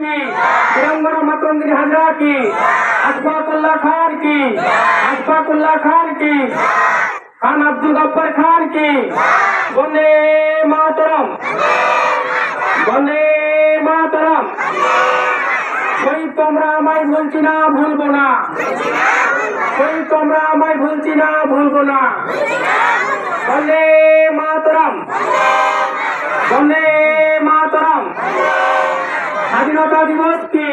की तिरंगा मतरंगी हाजरा की अशफाकुल्लाह खान की अशफाकुल्लाह खान की खान अब्दुल गफ्फार खान की वंदे मातरम वंदे मातरम শহীদ তোমরা আমায় ভুলছি না ভুলবো না শহীদ তোমরা আমায় ভুলছি না ভুলবো না বন্দে মাতরম বন্দে মাতরম স্বাধীনতা দিবস কি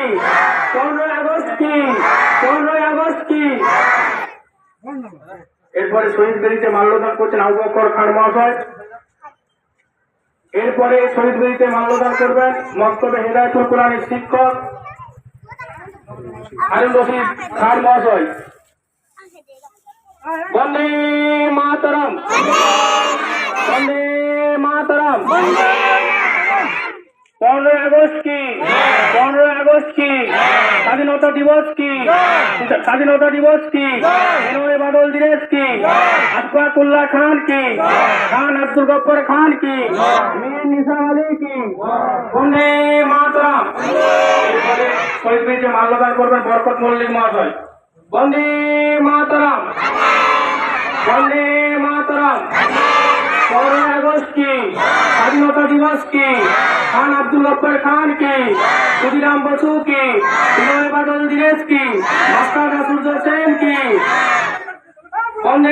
15 আগস্ট কি 15 আগস্ট কি এরপরে শহীদ বেদিতে মাল্যদান করছেন আবু বকর খান মহাশয় এরপরে শহীদ বেদিতে মাল্যদান করবেন মক্তবে হেদায়েতুল কোরআনের শিক্ষক হারুন রশিদ খান মহাশয় বন্দে মাতরম বন্দে মাতরম 15 আগস্ট কি 15 আগস্ট কি স্বাধীনতা দিবস কি স্বাধীনতা দিবস কি বিনয় বাদল দিবস কি আশফাকুল্লাহ খান কি খান আব্দুল গফ্ফার খান কি মীর নিসার আলী কি বন্দে মাতরম এরপরে শহীদ বেদিতে মাল্যদান করবেন বরকত মল্লিক মহাশয় বন্দে মাতরম বন্দে মাতরম 15 আগস্ট কি স্বাধীনতা দিবস কি খান আব্দুল গফ্ফার খান কি ক্ষুদিরাম বসু কি বিনয় বাদল দিবস কি মাস্টার রাসুল হোসেন কি